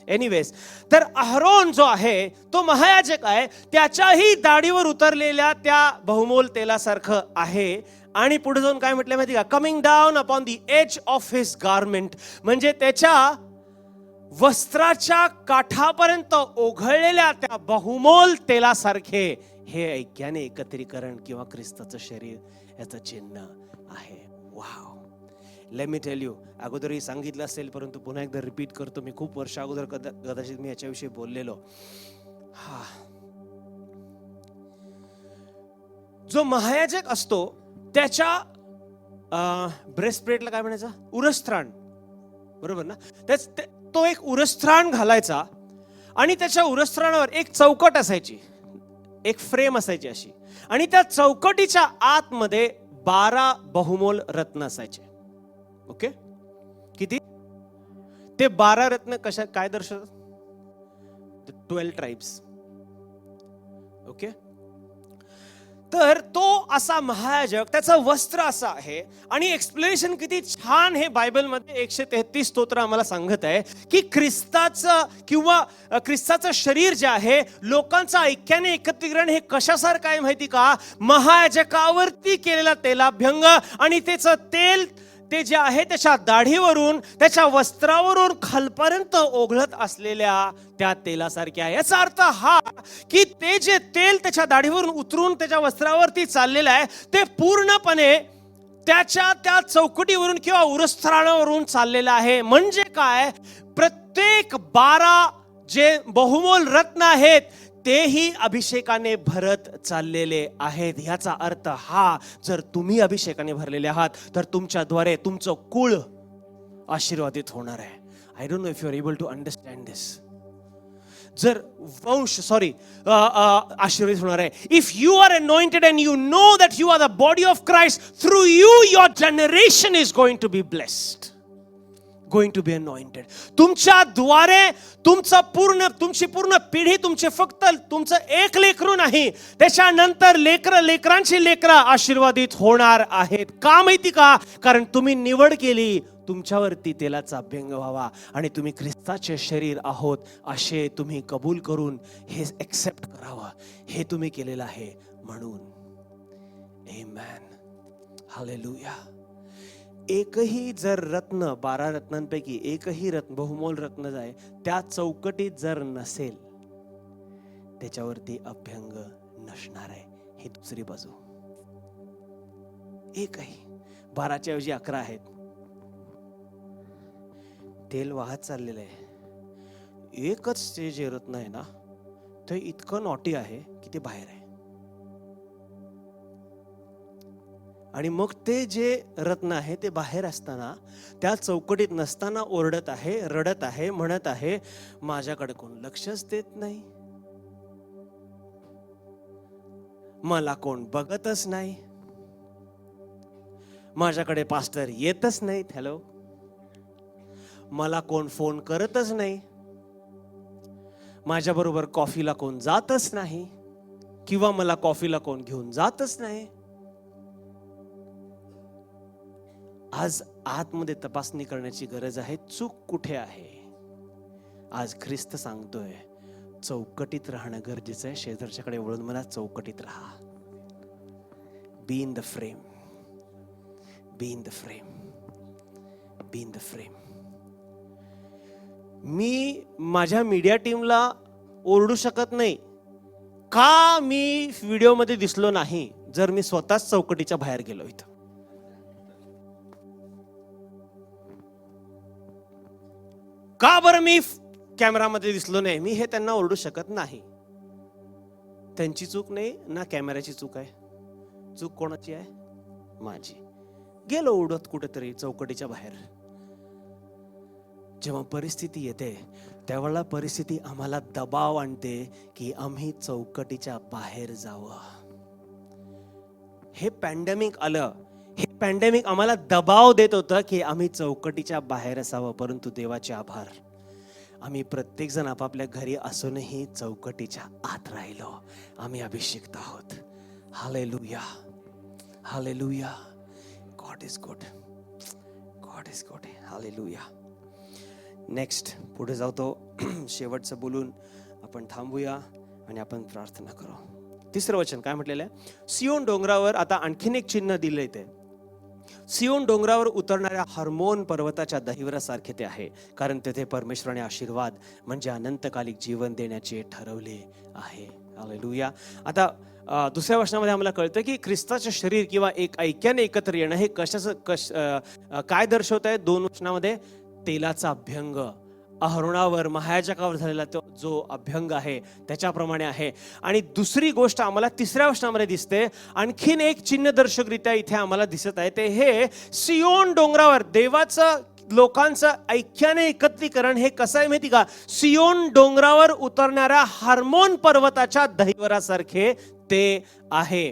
एनिवेज, तर अहरोन जो आहे तो महायाजक आहे, त्याच्याही दाढीवर उतरलेल्या त्या बहुमोल तेलासारखं आहे. आणि पुढे जाऊन काय म्हटलं माहिती का? Coming down upon the edge of his garment, म्हणजे त्याच्या वस्त्राच्या काठापर्यंत ओघळलेल्या त्या बहुमोल तेलासारखे. हे ऐक्याने एकत्रीकरण किंवा ख्रिस्ताचं शरीर याचं चिन्ह आहे. Wow. Let me tell you, अगोदरही सांगितलं असेल परंतु पुन्हा एकदा रिपीट करतो. मी खूप वर्ष अगोदर कदाचित मी याच्याविषयी बोललेलो. जो महायाजक असतो त्याच्या ब्रेस्टप्लेटला काय म्हणायचं, उरस्त्राण, बरोबर ना? तो एक उरस्त्राण घालायचा आणि त्याच्या उरस्त्राणावर एक चौकट असायची, एक फ्रेम असायची अशी, आणि त्या चौकटीच्या आतमध्ये 12 बहुमोल रत्न असायचे. ओके, किती? ते 12 रत्न कशा काय दर्शवतात? 12 ट्राइब्स. ओके, तर तो असा महायाजक, त्याचं वस्त्र असं आहे. आणि एक्सप्लेनेशन किती छान हे बायबलमध्ये 133 स्तोत्र आम्हाला सांगत आहे की ख्रिस्ताचं किंवा ख्रिस्ताचं शरीर जे आहे, लोकांचं ऐक्याने एकत्रीकरण हे कशासारखं आहे माहिती का? महायाजकावरती केलेला तेलाभ्यंग, आणि त्याचं तेल ते जे आहे त्याच्या दाढीवरून, त्याच्या वस्त्रावरून खालपर्यंत ओघळत असलेल्या त्या तेलासारखे आहे. याचा अर्थ हा की ते जे तेल त्याच्या दाढीवरून उतरून त्याच्या वस्त्रावरती चाललेलं आहे, ते पूर्णपणे त्याच्या त्या चौकटीवरून किंवा उरस्त्राणावरून चाललेलं आहे. म्हणजे काय? प्रत्येक 12 जे बहुमोल रत्न आहेत तेही अभिषेकाने भरत चाललेले आहेत. ह्याचा अर्थ हा, जर तुम्ही अभिषेकाने भरलेले आहात तर तुमच्याद्वारे तुमचं कुळ आशीर्वादित होणार आहे. I don't know if you are able to understand this. जर वंश आशीर्वादित होणार आहे. If you are anointed and you know that you are the body of Christ, through you your generation is going to be blessed, going to be anointed. तुमच्या द्वारे तुमची पूर्ण पिढी, तुमचे फक्त तुमचं एक लेकरू नाही, त्याच्यानंतर लेकरांची लेकरं आशीर्वादित होणार आहेत. का माहिती का? कारण तुम्ही निवड केली तुमच्यावरती तेलाचा अभ्यंग व्हावा आणि तुम्ही ख्रिस्ताचे शरीर आहोत असे तुम्ही कबूल करून हे एक्सेप्ट करावं, हे तुम्ही केलेलं आहे म्हणून. आमेन, हालेलुया. एकही जर रत्न, 12 रत्नांपैकी एकही रत्न, बहुमोल रत्न आहे, त्या चौकटीत जर नसेल, त्याच्यावरती अभ्यंग नसणार आहे. ही दुसरी बाजू. एकही 12च्या ऐवजी 11 आहेत. तेल वाहत चाललेलं आहे. एकच ते जे रत्न आहे ना, ते इतकं नॉटी आहे की ते बाहेर आहे. आणि मग ते जे रत्न आहे ते बाहेर असताना, त्या चौकटीत नसताना ओरडत आहे, रडत आहे, म्हणत आहे, माझ्याकडे कोण लक्षच देत नाही, मला कोण बघतच नाही, माझ्याकडे पास्टर येतच नाहीत, हॅलो, मला कोण फोन करतच नाही, माझ्या बरोबर कॉफीला कोण जातच नाही, किंवा मला कॉफीला कोण घेऊन जातच नाही. आज आतमध्ये तपासणी करण्याची गरज आहे. चूक कुठे आहे? आज ख्रिस्त सांगतोय चौकटीत राहणं गरजेचं आहे. शेजारच्याकडे वळून म्हणा, चौकटीत राहा. Be in the frame, be in the frame, be in the frame. मी माझ्या मीडिया टीमला ओरडू शकत नाही का मी व्हिडिओमध्ये दिसलो नाही जर मी स्वतःच चौकटीच्या बाहेर गेलो. इथं का बरं मी कॅमेरामध्ये दिसलो नाही? मी हे त्यांना ओरडू शकत नाही. त्यांची चूक नाही ना कॅमेऱ्याची चूक आहे. चूक कोणाची आहे? माझी. गेलो उडत कुठेतरी चौकटीच्या बाहेर. जेव्हा परिस्थिती येते त्यावेळेला परिस्थिती आम्हाला दबाव आणते की आम्ही चौकटीच्या बाहेर जावं. हे पॅन्डेमिक आलं, हे पॅन्डेमिक आम्हाला दबाव देत होतं की आम्ही चौकटीच्या बाहेर असावं. परंतु देवाचे आभार, आम्ही प्रत्येक जण आपापल्या घरी असूनही चौकटीच्या आत राहिलो. आम्ही अभिषिक्त आहोत. Hallelujah, hallelujah. God is good, God is good. Hallelujah. Next पुढे जाऊ तो शेवटचं बोलून आपण थांबूया आणि आपण प्रार्थना करू. 3रं वचन काय म्हटलेलं आहे? सियोन डोंगरावर आता आणखीन एक चिन्ह दिलंय ते सियोन डोंगरावर उतरणाऱ्या हर्मोन पर्वताच्या दहिवरासारखे ते आहे, कारण तेथे परमेश्वराने आशीर्वाद म्हणजे अनंतकालिक जीवन देण्याचे ठरवले आहे. हालेलुया. आता दुसऱ्या वचनामध्ये आम्हाला कळतं की ख्रिस्ताचे शरीर किंवा एक ऐक्याने एकत्र येणं हे काय दर्शवत आहे? 2 वचनामध्ये तेलाचा अभ्यंग, अहरोनावर महायाजकावर झालेला तो जो अभ्यंग आहे त्याच्याप्रमाणे आहे. आणि दुसरी गोष्ट आम्हाला 3ऱ्या वचनामध्ये दिसते, आणखीन एक चिन्हदर्शकरित्या इथे आम्हाला दिसत आहे, ते हे सियोन डोंगरावर देवाचं लोकांचं ऐक्याने एकत्रीकरण हे कसं आहे माहिती का? सियोन डोंगरावर उतरणाऱ्या हर्मोन पर्वताच्या दहिवरासारखे ते आहे.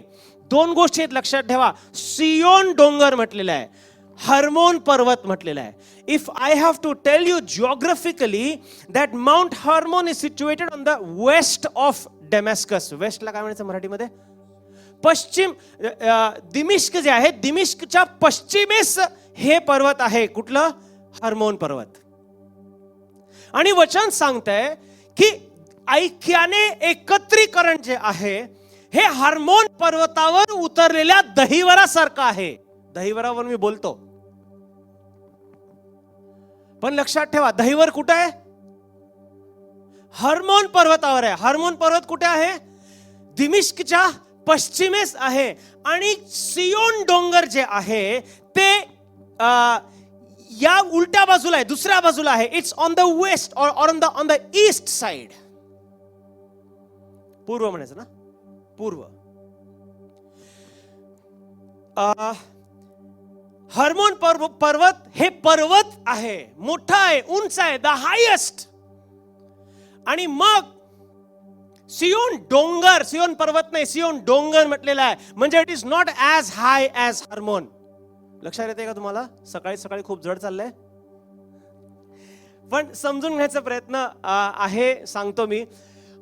2 गोष्टी आहेत लक्षात ठेवा. सियोन डोंगर म्हटलेला आहे, हर्मोन पर्वत म्हटलेला आहे. If I have to tell you geographically that Mount Hermon is situated on the west of Damascus. वेस्टला काय म्हणायचं मराठीमध्ये? पश्चिम. दिमिश्क जे आहे, दिमिश्कच्या पश्चिमेस हे पर्वत आहे. कुठलं? हर्मोन पर्वत. आणि वचन सांगतंय की ऐक्याने एकत्रीकरण जे आहे हे हर्मोन पर्वतावर उतरलेल्या दहिवरासारखं आहे. दहिवरावर मी बोलतो, पण लक्षात ठेवा दहिवर कुठे आहे? हर्मोन पर्वतावर आहे. हर्मोन पर्वत कुठे आहे? दिमिश्कच्या पश्चिमेस आहे. आणि सियोन डोंगर जे आहे ते या उलट्या बाजूला आहे, दुसऱ्या बाजूला आहे. इट्स ऑन द वेस्ट और ऑन द ईस्ट साइड. पूर्व म्हणायचं ना, पूर्व. हर्मोन पर्वत हे पर्वत आहे, मोठा आहे, उंच आहे, द हायेस्ट. आणि मग सियोन डोंगर, सियोन पर्वत नाही, सियोन डोंगर म्हटलेला आहे. म्हणजे it is not as high as hormone. लक्षात येते का तुम्हाला? सकाळी सकाळी खूप जड चाललंय, पण समजून घ्यायचा प्रयत्न आहे, सांगतो मी.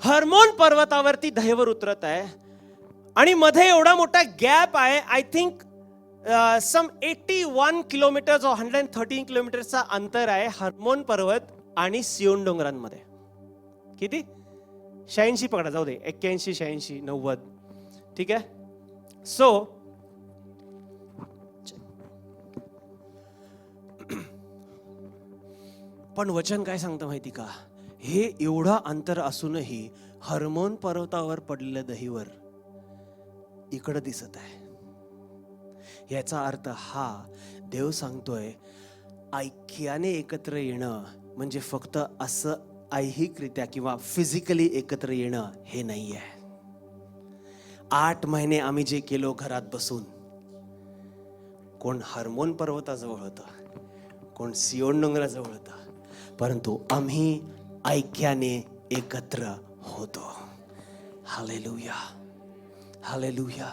हर्मोन पर्वतावरती दहिवर उतरत आहे आणि मध्ये एवढा मोठा गॅप आहे. आय थिंक सम 81 किलोमीटर और 113 किलोमीटरचा अंतर आहे हर्मोन पर्वत आणि सियोन डोंगरांमध्ये. किती? 86 पकडा, जाऊ दे, 81, 86, 90. ठीक आहे. सो पण वचन काय सांगतं माहिती का? हे एवढं अंतर असूनही हर्मोन पर्वतावर पडलेलं दहिवर इकडं दिसत आहे. याचा अर्थ हा, देव सांगतोय ऐक्याने एकत्र येणं म्हणजे फक्त असं ऐहिकरित्या किंवा फिजिकली एकत्र येणं हे नाही आहे. 8 महिने आम्ही जे केलो घरात बसून, कोण हर्मोन पर्वताजवळ होतं, कोण सियोन डोंगराजवळ होतं, परंतु आम्ही ऐक्याने एकत्र होतो. Hallelujah, hallelujah.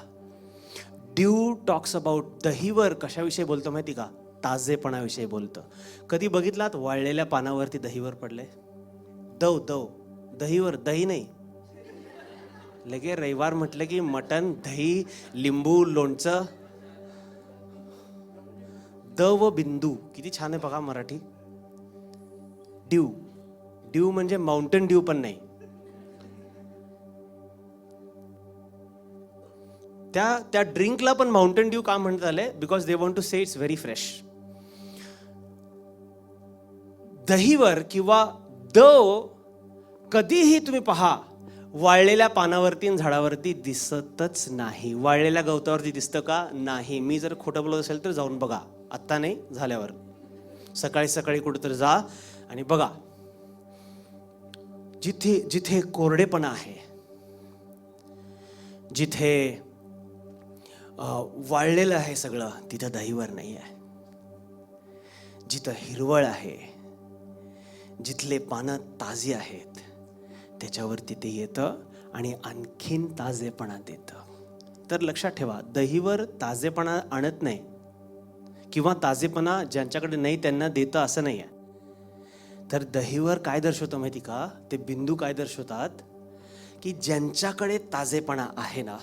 Dew talks about, दहीवर कशाविषयी बोलतो माहिती का? ताजेपणाविषयी बोलतो. कधी बघितलात वाळलेल्या पानावरती दहीवर पडले? दव दव, दहीवर, दही नाही. लगे रविवार म्हटलं की मटण, दही, लिंबू, लोणचं. दव बिंदू, किती छान आहे बघा मराठी. ड्यू, ड्यू म्हणजे माउंटेन ड्यू पण नाही. त्या ड्रिंकला पण माउंटेन ड्यू का म्हणत आले? Because they want to say it's very fresh. दहीवर किंवा दव कधीही तुम्ही पहा वाळलेल्या पानावरती आणि झाडावरती दिसतच नाही. वाळलेल्या गवतावरती दिसतं का? नाही. मी जर खोटं बोलत असेल तर जाऊन बघा, आत्ता नाही, झाल्यावर. सकाळी सकाळी कुठेतरी जा आणि बघा. जिथे जिथे कोरडेपणा आहे, जिथे वाळलेलं आहे सगळं, तिथं दहीवर नाही आहे. जिथं हिरवळ आहे, जिथले पानं ताजी आहेत, त्याच्यावरती ते येतं आणि आणखीन ताजेपणा देतं. तर लक्षात ठेवा, दहीवर ताजेपणा आणत नाही किंवा ताजेपणा ज्यांच्याकडे नाही त्यांना देतं असं नाही आहे. तर दहीवर काय दर्शवतं माहिती का? ते बिंदू काय दर्शवतात की ज्यांच्याकडे ताजेपणा आहे ना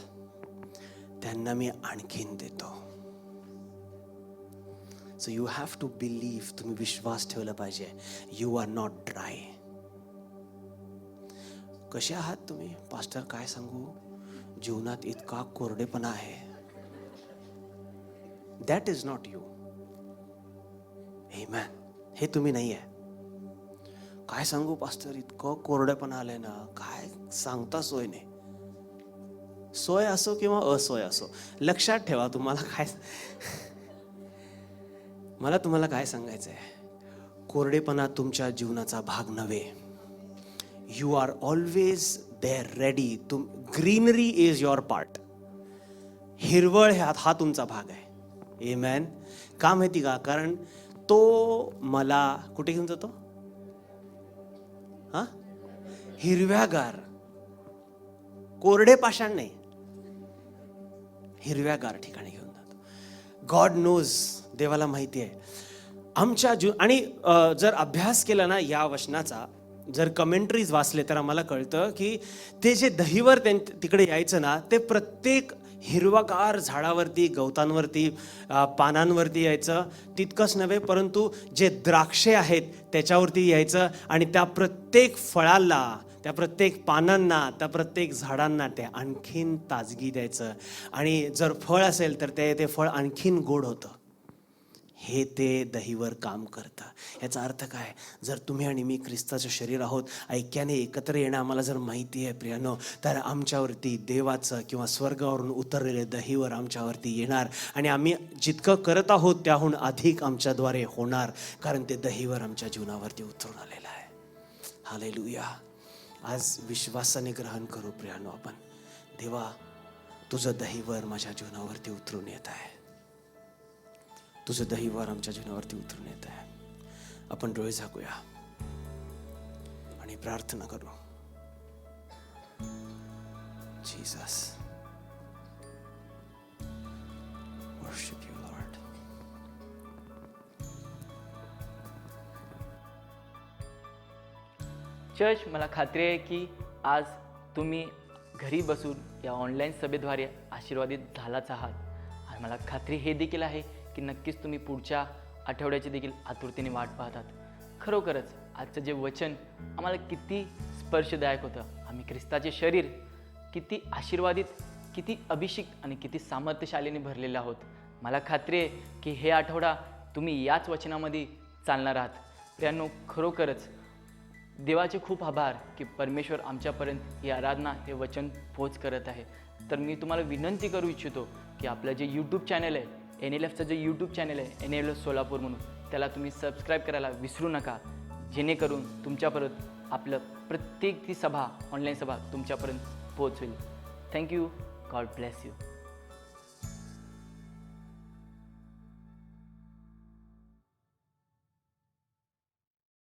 त्यांना मी आणखीन देतो. So you have to believe, तुम्ही विश्वास ठेवला पाहिजे. You are not dry. कसे आहात तुम्ही? पास्टर काय सांगू, जीवनात इतका कोरडेपणा आहे. That is not you. Amen. हे तुम्ही नाही आहे. काय सांगू पास्टर, इतकं कोरडेपणा आलंय ना, काय सांगता सोय नाही. सोय असो किंवा असोय असो, लक्षात ठेवा मला तुम्हाला काय सांगायचंय, कोरडेपणा तुमच्या जीवनाचा भाग नव्हे. You are always there ready. Greenery is your part. हिरवळ हा तुमचा भाग आहे. आमेन. का माहिती का? कारण तो मला कुठे घेऊन जातो? हिरव्यागार, कोरडे पाषाण नाही, हिरव्यागार ठिकाणी घेऊन जातो. गॉड नोज, देवाला माहिती आहे आमच्या आणि जर अभ्यास केला ना या वचनाचा, जर कमेंट्रीज वाचले तर आम्हाला कळतं की ते जे दहीवर तिकडे यायचं ना, ते प्रत्येक हिरवागार झाडावरती, गवतांवरती, पानांवरती यायचं. तितकंच नव्हे, परंतु जे द्राक्षे आहेत त्याच्यावरती यायचं आणि त्या प्रत्येक फळाला, त्या प्रत्येक पानांना, त्या प्रत्येक झाडांना ते आणखीन ताजगी द्यायचं. आणि जर फळ असेल तर ते फळ आणखीन गोड होतं. हे ते दहीवर काम करतं. याचा अर्थ काय? जर तुम्ही आणि मी ख्रिस्ताचं शरीर आहोत, ऐक्याने एकत्र येणं आम्हाला जर माहिती आहे प्रियानो, तर आमच्यावरती देवाचं किंवा स्वर्गावरून उतरलेले दहीवर आमच्यावरती येणार आणि आम्ही जितकं करत आहोत त्याहून अधिक आमच्याद्वारे होणार, कारण ते दहीवर आमच्या जीवनावरती उतरून आलेलं आहे. हालेलुया. आज विश्वासाने ग्रहण करू प्रियानो आपण. देवा, तुझं दहीवर माझ्या जीवनावरती उतरून येत आहे. तुझं दहीवर आमच्या जीवनावरती उतरून येत आहे. आपण डोळे झाकूया आणि प्रार्थना करू. Jesus, worship you Lord. Church, मला खात्री आहे की आज तुम्ही घरी बसून या ऑनलाईन सभेद्वारे आशीर्वादित झालाच आहात. आणि मला खात्री हे देखील आहे की नक्कीच तुम्ही पुढच्या आठवड्याची देखील आतुरतेने वाट पाहतात. खरोखरच आजचं जे वचन आम्हाला किती स्पर्शदायक होतं. आम्ही ख्रिस्ताचे शरीर किती आशीर्वादित, किती अभिषेक आणि किती सामर्थ्यशालीने भरलेले आहोत. मला खात्री आहे की हे आठवडा तुम्ही याच वचनामध्ये चालणार आहात. प्रियांनो, खरोखरच देवाचे खूप आभार की परमेश्वर आमच्यापर्यंत ही आराधना, हे वचन पोच करत आहे. तर मी तुम्हाला विनंती करू इच्छितो की आपलं जे यूट्यूब चॅनल आहे, NLFचं जे यूट्यूब चॅनल आहे, NLF सोलापूर म्हणून, त्याला तुम्ही सबस्क्राईब करायला विसरू नका, जेणेकरून तुमच्यापर्यंत आपलं प्रत्येक ती सभा, ऑनलाईन सभा तुमच्यापर्यंत पोहोचेल. थँक्यू. God bless you.